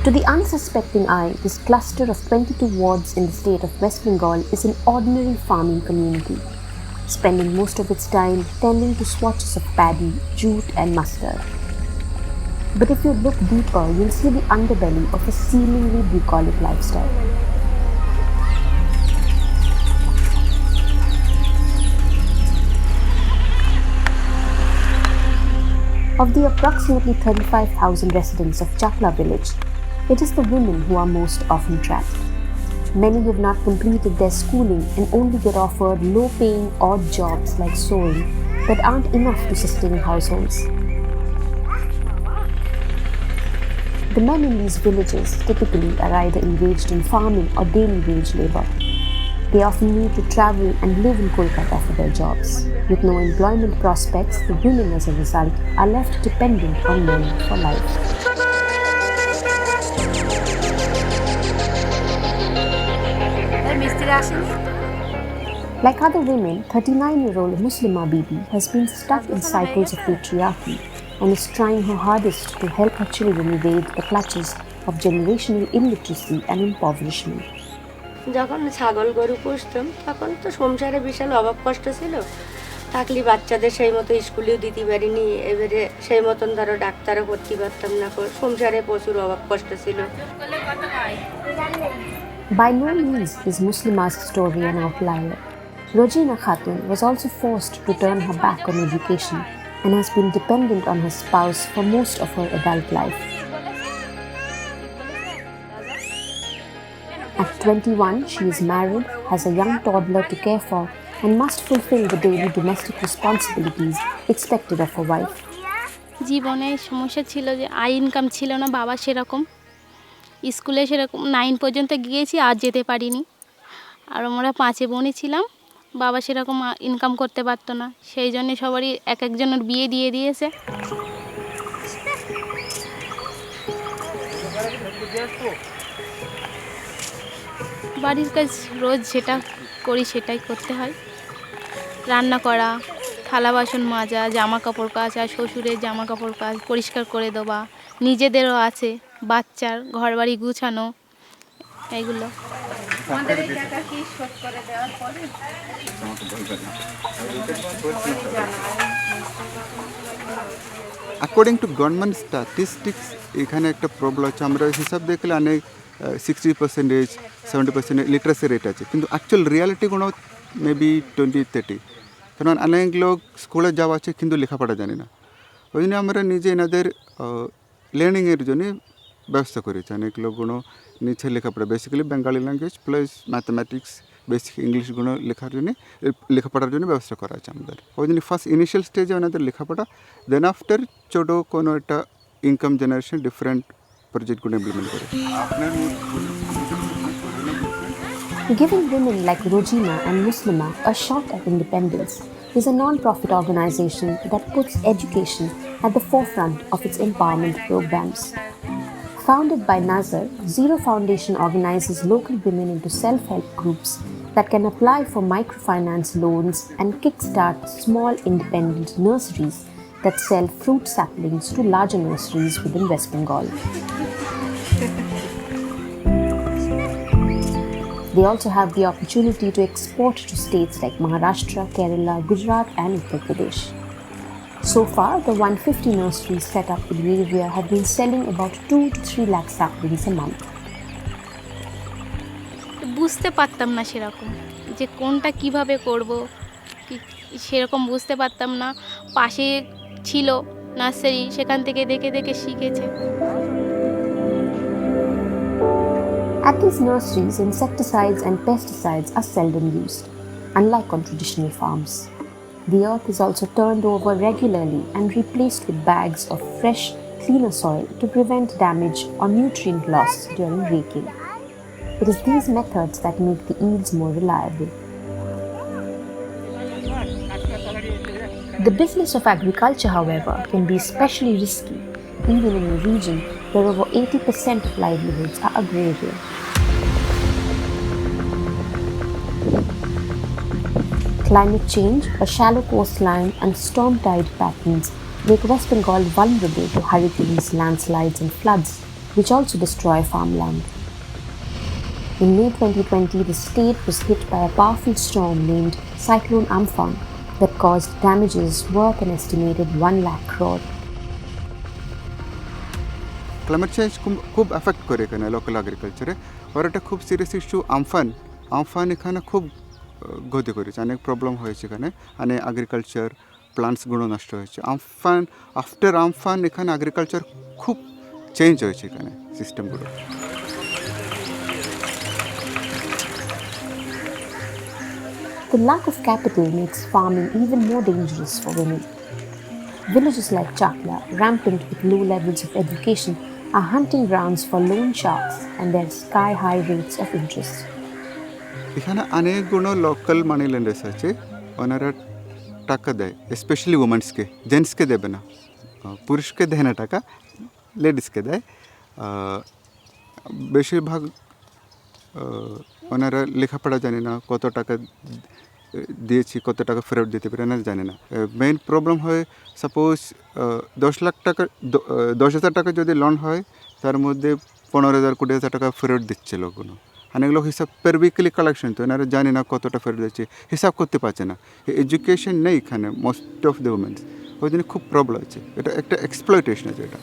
To the unsuspecting eye, this cluster of 22 wards in the state of West Bengal is an ordinary farming community, spending most of its time tending to swatches of paddy, jute and mustard. But if you look deeper, you'll see the underbelly of a seemingly bucolic lifestyle. Of the approximately 35,000 residents of Chakla village, it is the women who are most often trapped. Many have not completed their schooling and only get offered low-paying odd jobs like sewing that aren't enough to sustain households. The men in these villages typically are either engaged in farming or daily wage labor. They often need to travel and live in Kolkata for their jobs. With no employment prospects, the women as a result are left dependent on men for life. Like other women, 39-year-old Muslima Bibi has been stuck in cycles of patriarchy and is trying her hardest to help her children evade the clutches of generational illiteracy and impoverishment. যখন ছাগল গরু পুষতাম তখন তো সংসারে বিশাল অভাব কষ্ট ছিল থাকলে বাচ্চাদের সেই মতো স্কুলেও দিতে পারিনি এবারে সেই মতন ধরো ডাক্তারও করতে পারতাম না সংসারে প্রচুর অভাব কষ্ট ছিল By no means is Muslima's story an outlier. Rojina Khatun was also forced to turn her back on education and has been dependent on her spouse for most of her adult life. At 21, she is married, has a young toddler to care for, and must fulfill the daily domestic responsibilities expected of a wife. জীবনে সমস্যা ছিল যে আয় income ছিল না বাবা সেরকম স্কুলে সেরকম 9 পর্যন্ত গিয়েছি আর যেতে পারিনি আর আমরা 5 বোনই ছিলাম বাবা সেরকম ইনকাম করতে পারতো না সেই জন্য সবারই এক একজনের বিয়ে দিয়ে দিয়েছে বাড়ির কাজ রোজ যেটা করি সেটাই করতে হয় রান্না করা থালা বাসন মাজা জামা কাপড় কাচা শ্বশুরের জামা কাপড় কাচ পরিষ্কার করে দেওয়া নিজেদেরও আছে বাচ্চার ঘরবাড়ি গুছানো এইগুলো আমাদের এই টাকা কি শোধ করে দেওয়ার পরে According to government statistics এখানে একটা প্রবলেম আছে আমরা হিসাব দেখলে অনেক 60% 70% লিটারেসি রেট আছে কিন্তু অ্যাকচুয়াল রিয়ালিটি কোনো মেবি 20-30 কারণ অনেক লোক স্কুলে যাওয়া আছে কিন্তু লেখাপড়া জানে না ওই জন্য আমরা নিজে এনাদের লার্নিংয়ের জন্য ব্যবস্থা করেছি অনেক লোকগুলো নিচে লেখাপড়া basically Bengali language plus mathematics basic ইংলিশগুলো লেখাপড়ার জন্য ব্যবস্থা করা আছে আমাদের ওই জন্য ফার্স্ট ইনিশিয়াল স্টেজে ওনাদের লেখাপড়া দেন আফটার ছোটো কোনো একটা ইনকাম জেনারেশন ডিফারেন্ট প্রজেক্টগুলো ইমপ্লিমেন্ট করে Giving women like Rojina and Muslima a shot at independence is a non-profit organization that puts education at the forefront of its empowerment programs. Founded by Nazar, Zero Foundation organizes local women into self-help groups that can apply for microfinance loans and kickstart small independent nurseries that sell fruit saplings to larger nurseries within West Bengal. They also have the opportunity to export to states like Maharashtra, Kerala, Gujarat and Uttar Pradesh. So far, the 150 nurseries set up in the area have been selling about 2 to 3 lakh saplings a month. বুঝতে পারতাম না সেরকম যে কোনটা কিভাবে করব সেরকম বুঝতে পারতাম না পাশে ছিল নার্সারি সেখান থেকে দেখে দেখে শিখেছে At these nurseries, insecticides and pesticides are seldom used, unlike on traditional farms. The earth is also turned over regularly and replaced with bags of fresh, cleaner soil to prevent damage or nutrient loss during raking. It is these methods that make the yields more reliable. The business of agriculture, however, can be especially risky, even in a region where over 80% of livelihoods are agrarian. Climate change, a shallow coastline and storm tide patterns make West Bengal vulnerable to hurricanes, landslides and floods, which also destroy farmland. In May 2020, the state was hit by a powerful storm named Cyclone Amphan that caused damages worth an estimated 1 lakh crore. Climate change খুব effect করে এখানে local এগ্রিকালচারে, আর এটা খুব serious issue. Amphan এখানে খুব ক্ষতি করেছে, অনেক প্রবলেম হয়েছে এখানে, অনেক এগ্রিকালচার প্লান্টসগুলো নষ্ট হয়েছে। আফটার আমফান এখানে এগ্রিকালচার খুব চেঞ্জ হয়েছে এখানে সিস্টেমগুলো। The lack of capital makes farming even more dangerous for women. Villages like Chakla, rampant with low levels of education, are hunting grounds for loan sharks and their sky-high rates of interest. এখানে অনেকগুলো local মানি লেন্ডার্স আছে, ওনারা টাকা দেয়, specially উমেন্সকে, জেন্টসকে দেবে না, পুরুষকে দেয় না টাকা, লেডিসকে দেয়। বেশিরভাগ ওনারা লেখাপড়া জানে না, কত টাকা দিয়েছি কত টাকা ফেরত দিতে পারে না জানে না। মেইন প্রবলেম হয়, সাপোজ 10,00,000 টাকা যদি লোন হয়, তার মধ্যে 15,000 20,000 টাকা ফেরত দিচ্ছে লোকগুলো। অনেকগুলো হিসাব পের উইকলি কালেকশন, তো এনারা জানে না কতটা ফেরত দিচ্ছে, হিসাব করতে পারছে না। এডুকেশন নেই এখানে মোস্ট অফ দ্য উমেন্স, ওই জন্য খুব প্রবলেম আছে। এটা একটা এক্সপ্লয়টেশন আছে এটা।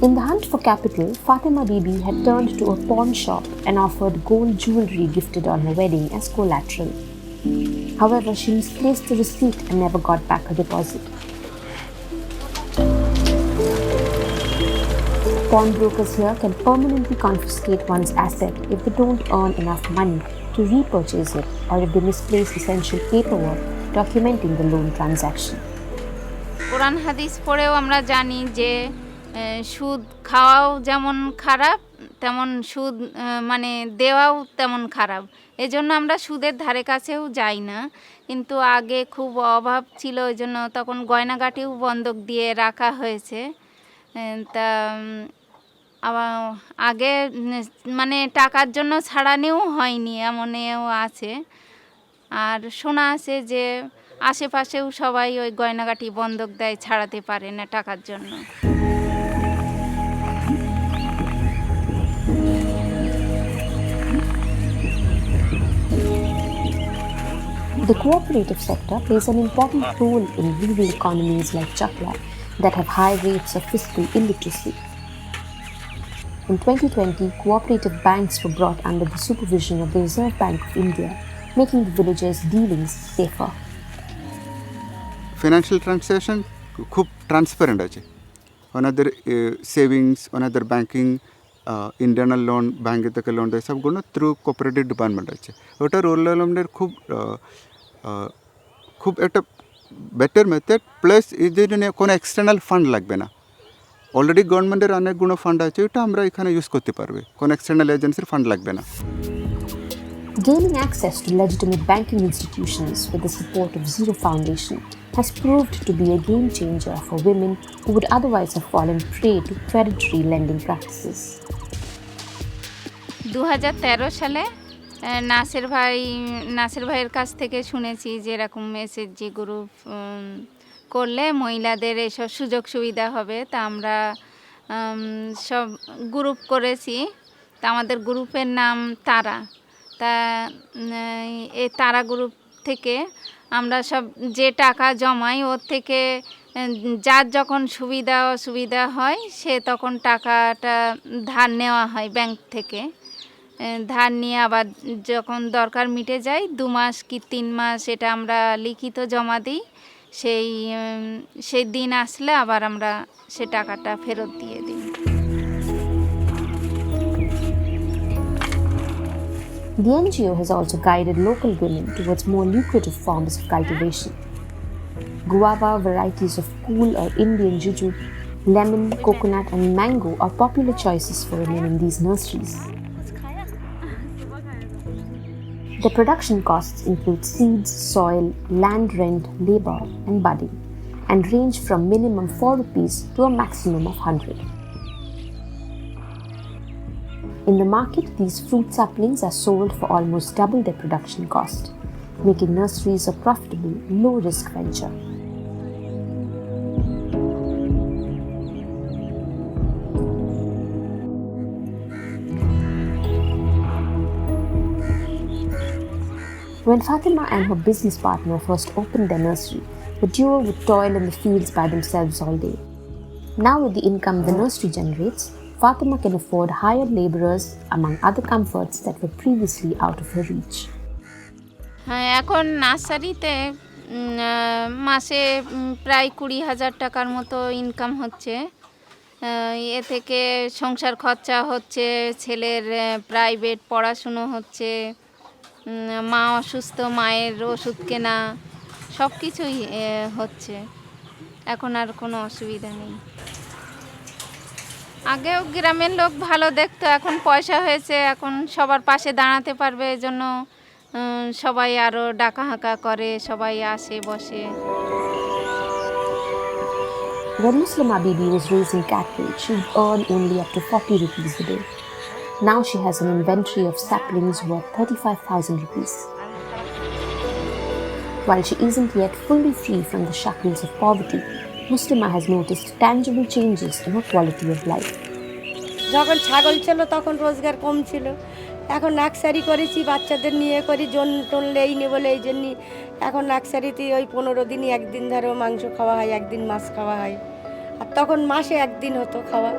In the hunt for capital, Fatima Bibi had turned to a pawn shop and offered gold jewellery gifted on her wedding as collateral. However, she misplaced the receipt and never got back her deposit. Pawnbrokers here can permanently confiscate one's asset if they don't earn enough money to repurchase it, or if they misplace essential paperwork documenting the loan transaction. কোরআন হাদিস পড়েও আমরা জানি যে সুদ খাওয়াও যেমন খারাপ, তেমন সুদ মানে দেওয়াও তেমন খারাপ। এজন্য আমরা সুদের ধারে কাছেও যাই না। কিন্তু আগে খুব অভাব ছিল, ওই জন্য তখন গয়নাগাটিও বন্ধক দিয়ে রাখা হয়েছে। তা আবার আগে মানে টাকার জন্য ছাড়ানিও হয়নি, এমনও আছে। আর শোনা আছে যে আশেপাশেও সবাই ওই গয়নাগাটি বন্ধক দেয়, ছাড়াতে পারে না টাকার জন্য। The cooperative sector plays an important role in rural economies like Chakla that have high rates of fiscal illiteracy. In 2020, cooperative banks were brought under the supervision of the Reserve Bank of India, making the villagers' dealings safer. Financial transaction খুব transparent আছে, ওনাদের savings, ওনাদের banking, internal loan, ব্যাঙ্কে থেকে loan দেয়, সবগুলো through cooperative department আছে। ওটা রুরাল ডেভেলপমেন্টের খুব একটা বেটার মেথড। প্লাস এদের জন্য কোনো এক্সটার্নাল ফান্ড লাগবে না, অলরেডি গভর্নমেন্টের অনেকগুলো ফান্ড আছে, ওটা আমরা এখানে ইউজ করতে পারবে, কোনো এক্সটার্নাল এজেন্সির ফান্ড লাগবে না। Gaining access to legitimate banking institutions with the support of Zero Foundation has proved to be a game changer for women who would otherwise have fallen prey to predatory lending practices. 2013 সালে নাসের ভাইয়ের কাছ থেকে শুনেছি যে এরকম SHG group করলে মহিলাদের এসব সুযোগ সুবিধা হবে। তা আমরা সব গ্রুপ করেছি। তা আমাদের গ্রুপের নাম তারা। তা এই তারা গ্রুপ থেকে আমরা সব যে টাকা জমাই, ওর থেকে যার যখন সুবিধা অসুবিধা হয় সে তখন টাকাটা ধার নেওয়া হয় ব্যাংক থেকে। ধার নিয়ে আবার যখন দরকার মিটে যায় 2 মাস কি 3 মাস এটা আমরা লিখিত জমা দিই। সেই দিন আসলে আবার আমরা সে টাকাটা ফেরত দিয়ে দিই। The NGO has also guided local women towards more lucrative forms of cultivation. Guava varieties of cool or Indian juju, lemon, coconut and mango are popular choices for women in these nurseries. The production costs include seeds, soil, land rent, labor and budding, and range from minimum 4 rupees to a maximum of 100. In the market, these fruit saplings are sold for almost double their production cost, making nurseries a profitable, low-risk venture. When Fatima and her business partner first opened their nursery, the duo would toil in the fields by themselves all day. Now, with the income the nursery generates, Fatima can afford hired laborers, among other comforts that were previously out of her reach. হ্যাঁ, এখন নার্সারিতে মাসে প্রায় 20,000 টাকার মতো income হচ্ছে। এ থেকে সংসার খরচা হচ্ছে, ছেলের প্রাইভেট পড়াশুনো হচ্ছে, মা অসুস্থ, মায়ের ওষুধ কেনা, সব কিছুই হচ্ছে। এখন আর কোনো অসুবিধা নেই। আগেও গ্রামের লোক ভালো দেখতো, এখন পয়সা হয়েছে, এখন সবার পাশে দাঁড়াতে পারবে, এজন্য সবাই আরও ডাকাহাঁকা করে, সবাই আসে বসে। When Muslima Bibi was raising cattle, she would earn only up to 40 rupees a day. Now she has an inventory of saplings worth 35,000 rupees. While she isn't yet fully free from the shackles of poverty, Muslima has noticed tangible changes in her quality of life. যখন ছাগল ছিল তখন রোজগার কম ছিল, এখন nursery করেছি, বাচ্চাদের নিয়ে করি, জন টনলেই নে বলে এই জন্যই এখন নার্সারিতে ওই 15 দিনই একদিন ধরো মাংস খাওয়া হয়, একদিন মাছ খাওয়া হয়, আর তখন মাসে একদিন হতো খাওয়া।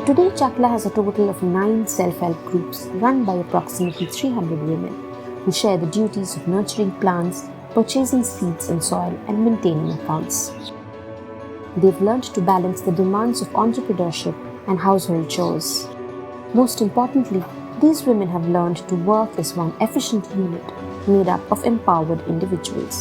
Today, Chakla has a total of 9 self-help groups run by approximately 300 women who share the duties of nurturing plants, purchasing seeds and soil, and maintaining accounts. They've learned to balance the demands of entrepreneurship and household chores. Most importantly, these women have learned to work as one efficient unit made up of empowered individuals.